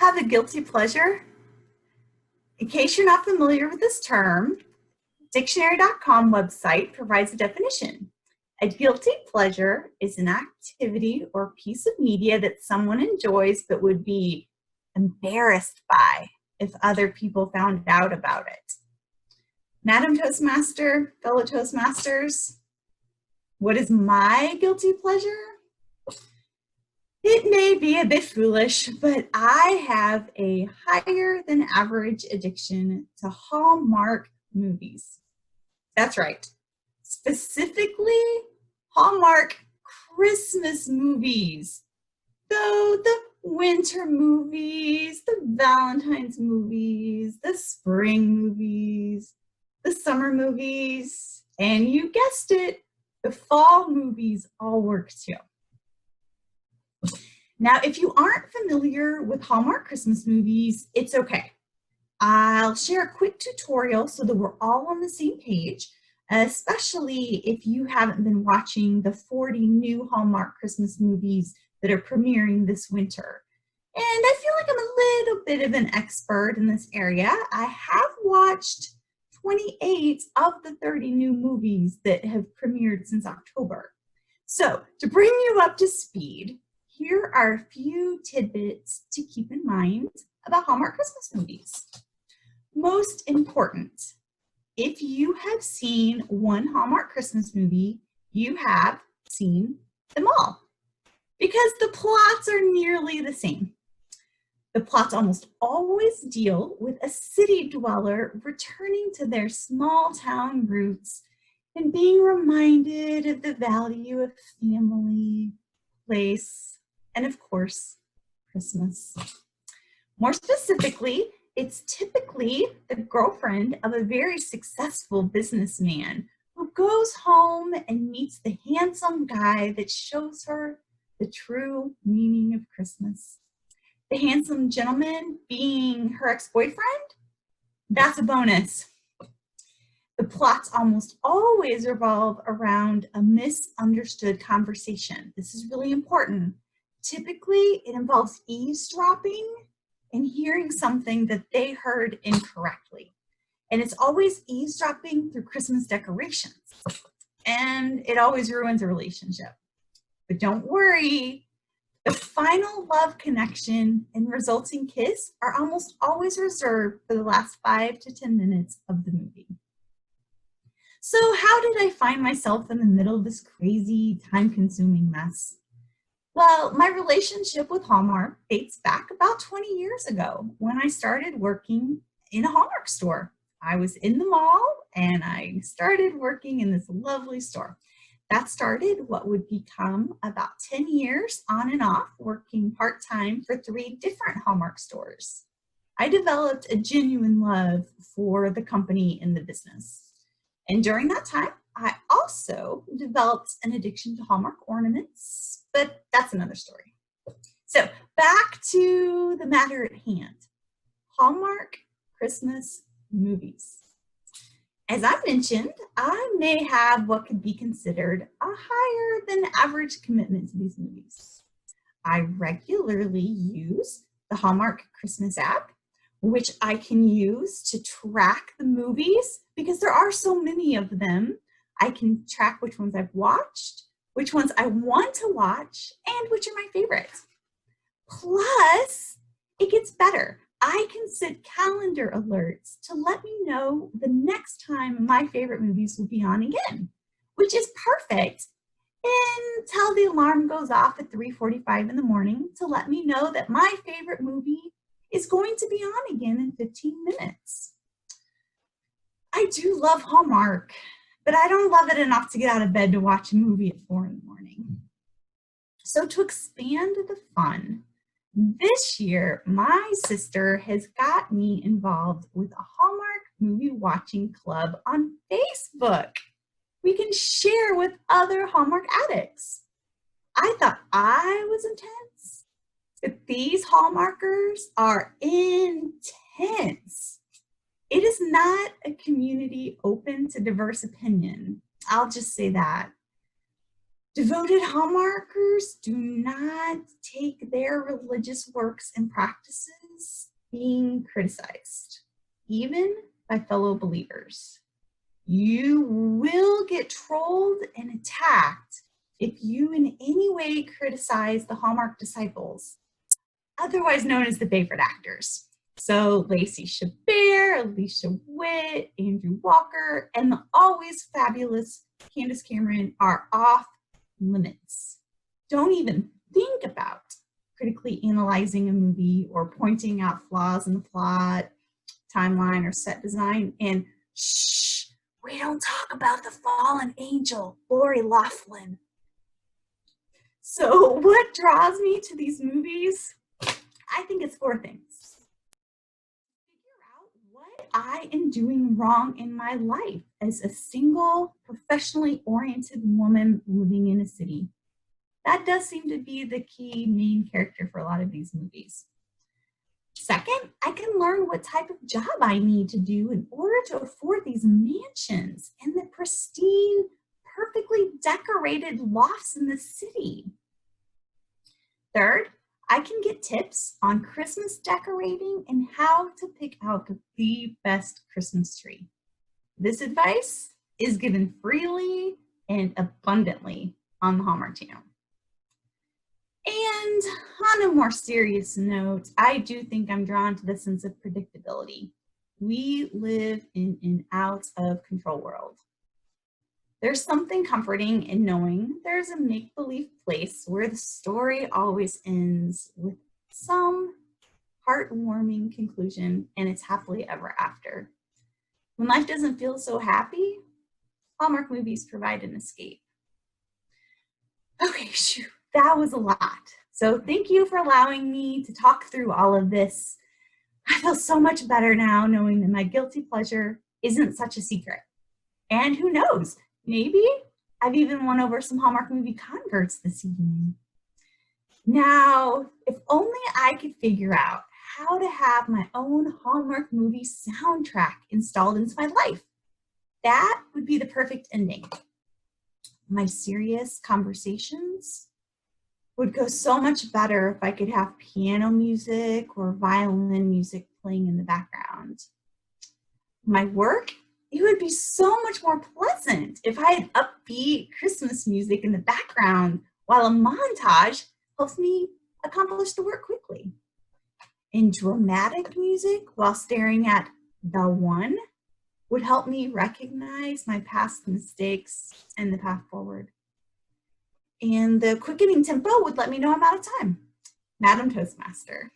have a guilty pleasure? In case you're not familiar with this term, dictionary.com website provides a definition. A guilty pleasure is an activity or piece of media that someone enjoys but would be embarrassed by if other people found out about it. Madam Toastmaster, fellow Toastmasters, what is my guilty pleasure? It may be a bit foolish, but I have a higher than average addiction to Hallmark movies. That's right. Specifically, Hallmark Christmas movies. So the winter movies, the Valentine's movies, the spring movies, the summer movies, and you guessed it, the fall movies all work too. Now, if you aren't familiar with Hallmark Christmas movies, it's okay. I'll share a quick tutorial so that we're all on the same page, especially if you haven't been watching the 40 new Hallmark Christmas movies that are premiering this winter. And I feel like I'm a little bit of an expert in this area. I have watched 28 of the 30 new movies that have premiered since October. So to bring you up to speed, here are a few tidbits to keep in mind about Hallmark Christmas movies. Most important, if you have seen one Hallmark Christmas movie, you have seen them all because the plots are nearly the same. The plots almost always deal with a city dweller returning to their small town roots and being reminded of the value of family, place, and of course, Christmas. More specifically, it's typically the girlfriend of a very successful businessman who goes home and meets the handsome guy that shows her the true meaning of Christmas. The handsome gentleman being her ex-boyfriend, that's a bonus. The plots almost always revolve around a misunderstood conversation. This is really important. Typically, it involves eavesdropping and hearing something that they heard incorrectly. And it's always eavesdropping through Christmas decorations. And it always ruins a relationship. But don't worry. The final love connection and resulting kiss are almost always reserved for the last 5 to 10 minutes of the movie. So how did I find myself in the middle of this crazy, time-consuming mess? Well, my relationship with Hallmark dates back about 20 years ago when I started working in a Hallmark store. I was in the mall and I started working in this lovely store. That started what would become about 10 years on and off working part-time for 3 different Hallmark stores. I developed a genuine love for the company and the business. And during that time, I also developed an addiction to Hallmark ornaments, but that's another story. So back to the matter at hand, Hallmark Christmas movies. As I mentioned, I may have what could be considered a higher than average commitment to these movies. I regularly use the Hallmark Christmas App, which I can use to track the movies because there are so many of them. I can track which ones I've watched, which ones I want to watch, and which are my favorites. Plus, it gets better. I can set calendar alerts to let me know the next time my favorite movies will be on again, which is perfect until the alarm goes off at 3:45 in the morning to let me know that my favorite movie is going to be on again in 15 minutes. I do love Hallmark, but I don't love it enough to get out of bed to watch a movie at 4 in the morning. So to expand the fun, this year, my sister has got me involved with a Hallmark movie watching club on Facebook. We can share with other Hallmark addicts. I thought I was intense, but these Hallmarkers are intense. It is not a community open to diverse opinion. I'll just say that. Devoted Hallmarkers do not take their religious works and practices loves being criticized, even by fellow believers. You will get trolled and attacked if you in any way criticize the Hallmark Disciples, otherwise known as the favorite actors. So Lacey Chabert, Alicia Witt, Andrew Walker, and the always fabulous Candace Cameron are off limits. Don't even think about critically analyzing a movie or pointing out flaws in the plot, timeline, or set design. And shh, we don't talk about the fallen angel, Lori Loughlin. So what draws me to these movies? I think it's 4 things. Figure out what I am doing wrong in my life as a single, professionally oriented woman living in a city. That does seem to be the key main character for a lot of these movies. Second, I can learn what type of job I need to do in order to afford these mansions and the pristine, perfectly decorated lofts in the city. Third, I can get tips on Christmas decorating and how to pick out the best Christmas tree. This advice is given freely and abundantly on the Hallmark Channel. And on a more serious note, I do think I'm drawn to the sense of predictability. We live in an out of control world. There's something comforting in knowing there's a make-believe place where the story always ends with some heartwarming conclusion and it's happily ever after. When life doesn't feel so happy, Hallmark movies provide an escape. Okay, shoot. That was a lot. So thank you for allowing me to talk through all of this. I feel so much better now knowing that my guilty pleasure isn't such a secret. And who knows, maybe I've even won over some Hallmark movie converts this evening. Now, if only I could figure out how to have my own Hallmark movie soundtrack installed into my life. That would be the perfect ending. My serious conversations would go so much better if I could have piano music or violin music playing in the background. My work, it would be so much more pleasant if I had upbeat Christmas music in the background while a montage helps me accomplish the work quickly. And dramatic music while staring at the one would help me recognize my past mistakes and the path forward. And the quickening tempo would let me know I'm out of time. Madam Toastmaster.